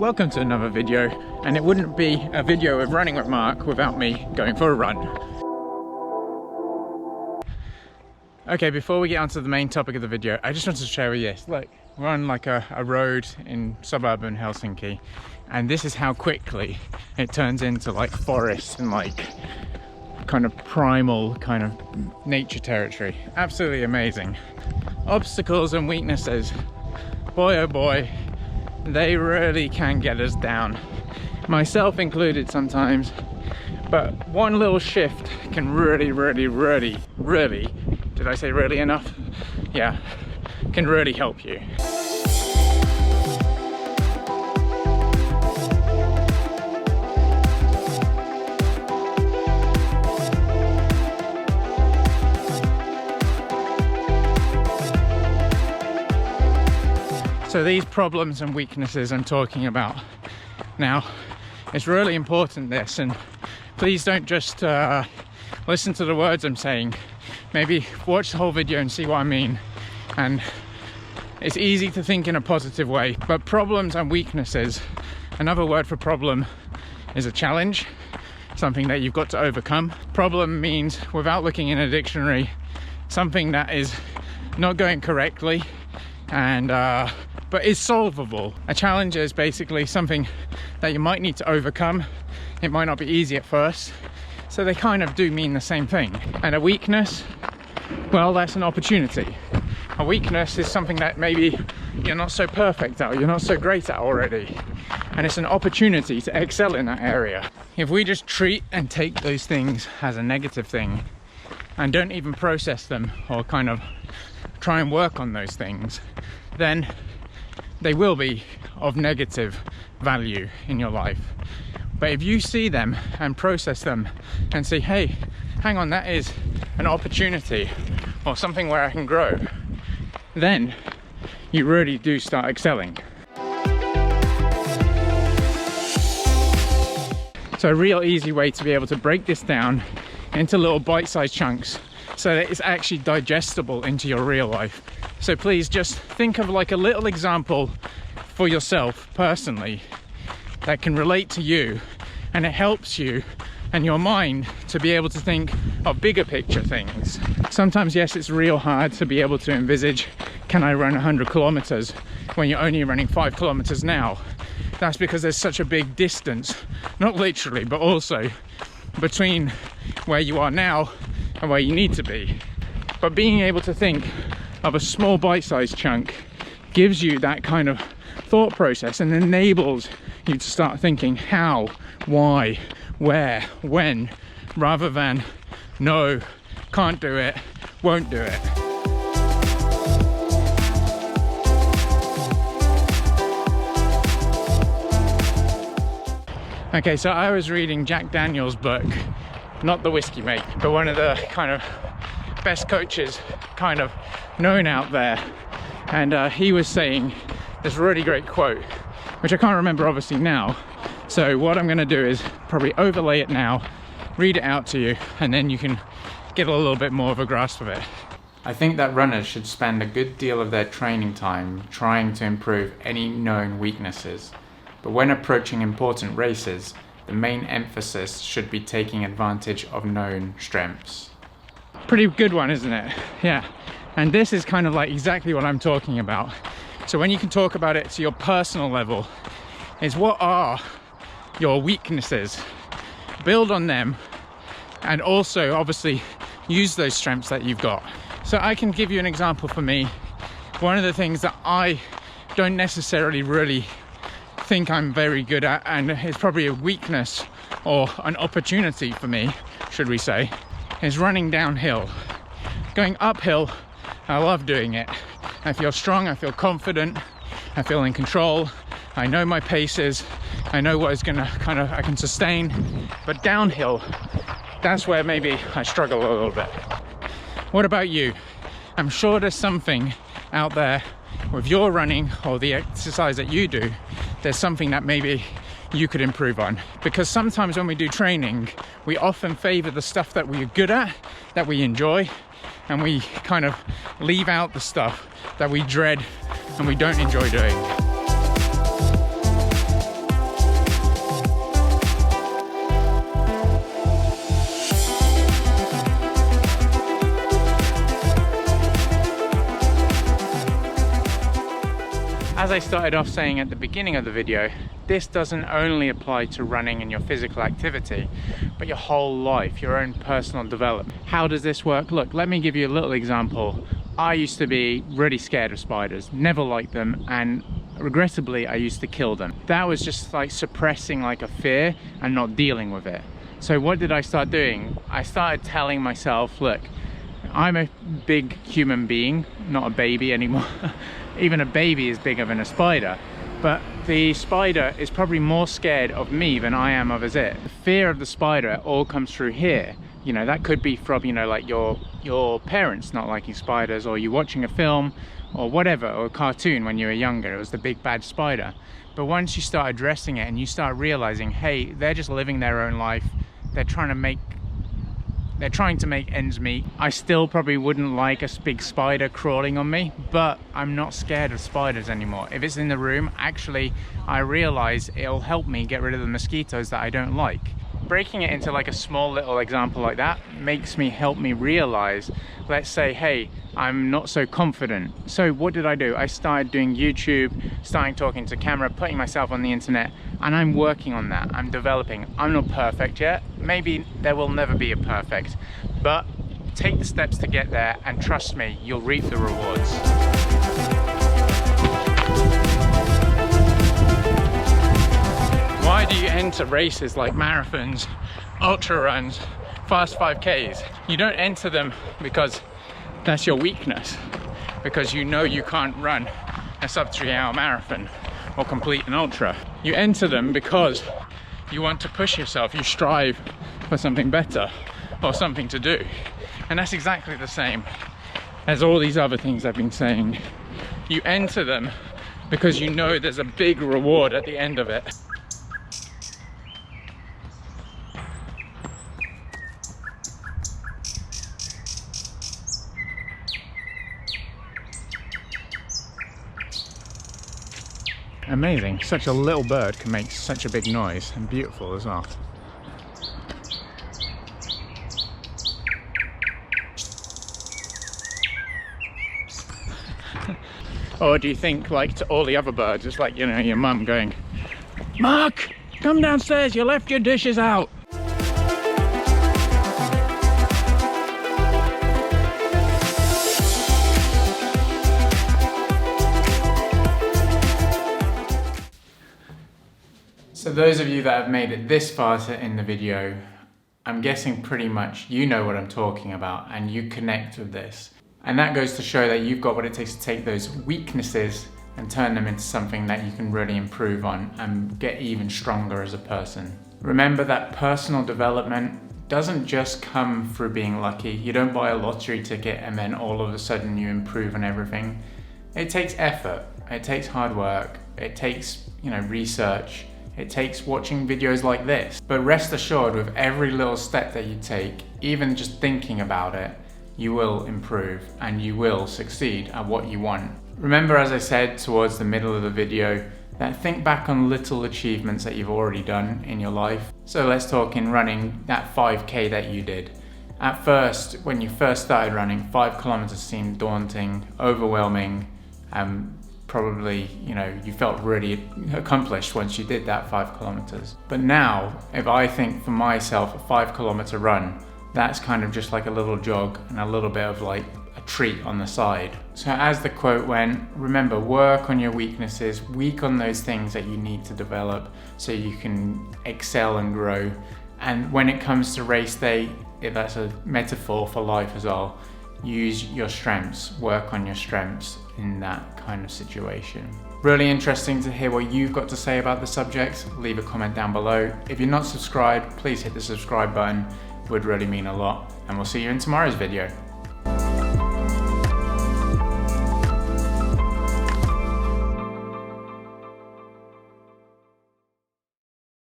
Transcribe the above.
Welcome to another video, and it wouldn't be a video of running with Marc without me going for a run. Okay, before we get onto the main topic of the video, I just wanted to share with you, look, we're on like a road in suburban Helsinki, and this is how quickly it turns into like forest and like kind of primal kind of nature territory. Absolutely amazing. Obstacles and weaknesses, boy oh boy, they really can get us down, myself included sometimes, but one little shift can really, did I say really enough? Yeah, can really help you. So these problems and weaknesses I'm talking about now, it's really important this, and please don't just listen to the words I'm saying. Maybe watch the whole video and see what I mean. And it's easy to think in a positive way, but problems and weaknesses, another word for problem is a challenge, something that you've got to overcome. Problem means, without looking in a dictionary, something that is not going correctly and but is solvable. A challenge is basically something that you might need to overcome. It might not be easy at first, so they kind of do mean the same thing. And a weakness, well, that's an opportunity. A weakness is something that maybe you're not so perfect at, you're not so great at already, and it's an opportunity to excel in that area. If we just treat and take those things as a negative thing and don't even process them or kind of try and work on those things, then they will be of negative value in your life. But if you see them and process them and say, hey, hang on, that is an opportunity or something where I can grow, then you really do start excelling. So a real easy way to be able to break this down into little bite-sized chunks so that it's actually digestible into your real life. So please just think of like a little example for yourself personally that can relate to you, and it helps you and your mind to be able to think of bigger picture things. Sometimes, yes, it's real hard to be able to envisage, can I run 100 kilometers when you're only running 5 kilometers now? That's because there's such a big distance, not literally, but also between where you are now and where you need to be. But being able to think of a small bite-sized chunk gives you that kind of thought process and enables you to start thinking how, why, where, when, rather than no, can't do it, won't do it. Okay, so I was reading Jack Daniel's book, not the whiskey mate, but one of the kind of best coaches kind of known out there, and he was saying this really great quote, which I can't remember obviously now, so what I'm going to do is probably overlay it now, read it out to you, and then you can get a little bit more of a grasp of it. I think that runners should spend a good deal of their training time trying to improve any known weaknesses, but when approaching important races, the main emphasis should be taking advantage of known strengths. Pretty good one, isn't it? Yeah, and this is kind of like exactly what I'm talking about. So when you can talk about it to your personal level, is what are your weaknesses? Build on them, and also obviously use those strengths that you've got. So I can give you an example for me. One of the things that I don't necessarily really think I'm very good at, and it's probably a weakness or an opportunity for me, should we say, is running downhill. Going uphill, I love doing it. I feel strong, I feel confident, I feel in control, I know my paces, I know what is gonna I can sustain. But downhill, that's where maybe I struggle a little bit. What about you? I'm sure there's something out there with your running or the exercise that you do, there's something that maybe you could improve on. Because sometimes when we do training, we often favor the stuff that we're good at, that we enjoy, and we kind of leave out the stuff that we dread and we don't enjoy doing. As I started off saying at the beginning of the video, this doesn't only apply to running and your physical activity, but your whole life, your own personal development. How does this work? Look, let me give you a little example. I used to be really scared of spiders, never liked them, and regrettably I used to kill them. That was just like suppressing like a fear and not dealing with it. So what did I start doing? I started telling myself, look, I'm a big human being, not a baby anymore. Even a baby is bigger than a spider, but the spider is probably more scared of me than I am of it. The fear of the spider all comes through here. You know, that could be from, you know, like your parents not liking spiders, or you watching a film or whatever, or a cartoon when you were younger, it was the big bad spider. But once you start addressing it and you start realizing, hey, they're just living their own life, they're trying to make ends meet. I still probably wouldn't like a big spider crawling on me, but I'm not scared of spiders anymore. If it's in the room, actually, I realize it'll help me get rid of the mosquitoes that I don't like. Breaking it into like a small little example like that help me realize, let's say, hey, I'm not so confident. So what did I do? I started doing YouTube, starting talking to camera, putting myself on the internet, and I'm working on that. I'm developing. I'm not perfect yet. Maybe there will never be a perfect, but take the steps to get there, and trust me, you'll reap the rewards. Why do you enter races like marathons, ultra runs, fast 5Ks? You don't enter them because that's your weakness, because you know you can't run a sub 3-hour marathon or complete an ultra. You enter them because you want to push yourself, you strive for something better or something to do. And that's exactly the same as all these other things I've been saying. You enter them because you know there's a big reward at the end of it. Amazing, such a little bird can make such a big noise, and beautiful as well. Or do you think, like to all the other birds, it's like, you know, your mum going, Marc, come downstairs, you left your dishes out. So those of you that have made it this far in the video, I'm guessing pretty much you know what I'm talking about and you connect with this. And that goes to show that you've got what it takes to take those weaknesses and turn them into something that you can really improve on and get even stronger as a person. Remember that personal development doesn't just come through being lucky. You don't buy a lottery ticket and then all of a sudden you improve on everything. It takes effort, it takes hard work, it takes, you know, research. It takes watching videos like this. But rest assured, with every little step that you take, even just thinking about it, you will improve and you will succeed at what you want. Remember, as I said towards the middle of the video, that think back on little achievements that you've already done in your life. So let's talk in running, that 5K that you did. At first, when you first started running, 5 kilometers seemed daunting, overwhelming, probably, you know, you felt really accomplished once you did that 5 kilometers. But now, if I think for myself, a 5 kilometer run, that's kind of just like a little jog and a little bit of like a treat on the side. So as the quote went, remember, work on your weaknesses, work on those things that you need to develop so you can excel and grow. And when it comes to race day, if that's a metaphor for life as well, use your strengths, work on your strengths in that kind of situation. Really interesting to hear what you've got to say about the subject. Leave a comment down below. If you're not subscribed, please hit the subscribe button. It would really mean a lot. And we'll see you in tomorrow's video.